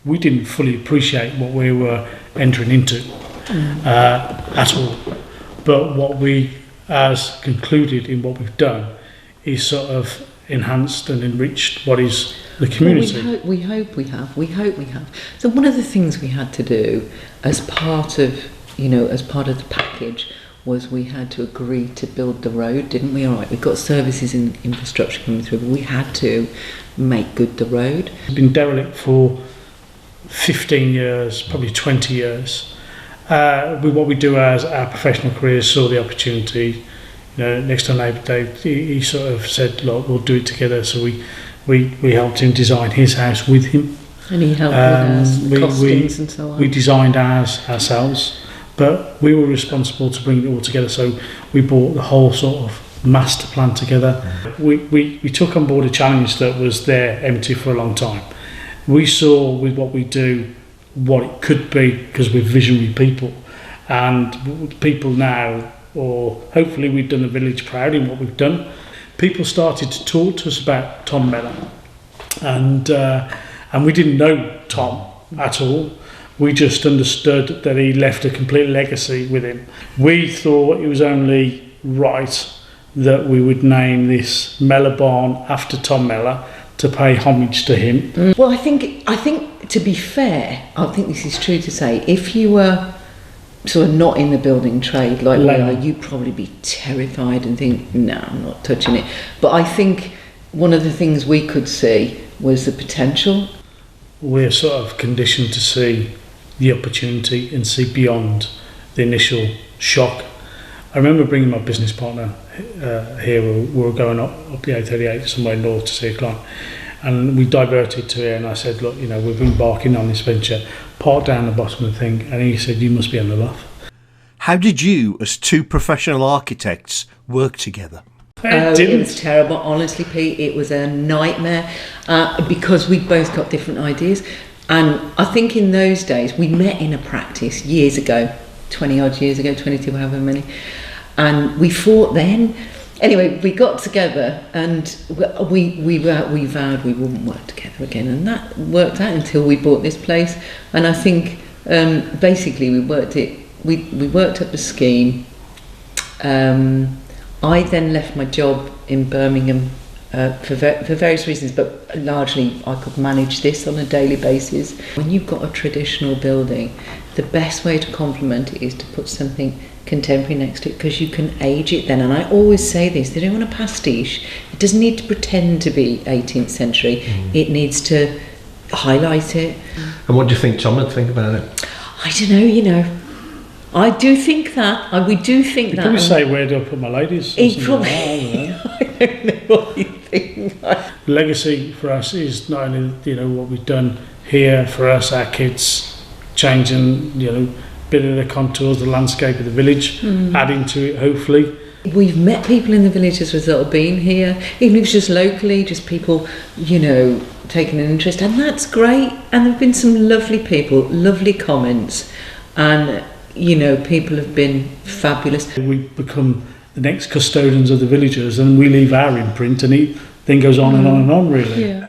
we didn't fully appreciate what we were entering into at all. But what we has concluded in what we've done is sort of enhanced and enriched what is the community. Well, we hope we have. So one of the things we had to do as part of the package was we had to agree to build the road, didn't we? All right, we've got services and infrastructure coming through, but we had to make good the road. It's been derelict for 15 years, probably 20 years. With what we do as our professional careers, saw the opportunity. Next to neighbour Dave, he sort of said, "Look, we'll do it together." So we helped him design his house with him, and he helped with us, the costings and so on. We designed ours ourselves, but we were responsible to bring it all together. So we brought the whole sort of master plan together. We took on board a challenge that was there empty for a long time. We saw with what we do what it could be, because we're visionary people, and people now, or hopefully we've done the village proud in what we've done. People started to talk to us about Tom Mellor, and we didn't know Tom at all. We just understood that he left a complete legacy with him. We thought it was only right that we would name this Mellor Barn after Tom Mellor to pay homage to him. Well, I think to be fair, I think this is true to say, if you were sort of not in the building trade like we are, you'd probably be terrified and think, no, I'm not touching it. But I think one of the things we could see was the potential. We're sort of conditioned to see the opportunity and see beyond the initial shock. I remember bringing my business partner here. We were going up the A38 somewhere north to see a client, and we diverted to here, and I said, look, we've been embarking on this venture, park down the bottom of the thing, and he said, you must be on the luff. How did you, as two professional architects, work together? It was terrible, honestly, Pete. It was a nightmare because we both got different ideas, and I think in those days we met in a practice years ago, 20 odd years ago, 22, however many, and we fought then. Anyway, we got together and we vowed we wouldn't work together again, and that worked out until we bought this place. And I think basically we worked up the scheme. I then left my job in Birmingham for various reasons, but largely I could manage this on a daily basis. When you've got a traditional building, the best way to complement it is to put something contemporary next to it, because you can age it then. And I always say this, they don't want a pastiche. It doesn't need to pretend to be 18th century. It needs to highlight it. And what do you think Tom would think about it? I don't know, I do think that. We do think that. Can we say, where do I put my ladies? He probably, I don't know what you think. Legacy for us is not only what we've done here for us, our kids, changing bit of the contours, the landscape of the village, adding to it, hopefully. We've met people in the village as a result of being here, even if it's just locally, just people, taking an interest, and that's great. And there have been some lovely people, lovely comments, and people have been fabulous. We become the next custodians of the villagers, and we leave our imprint, and it then goes on and on and on, really. Yeah.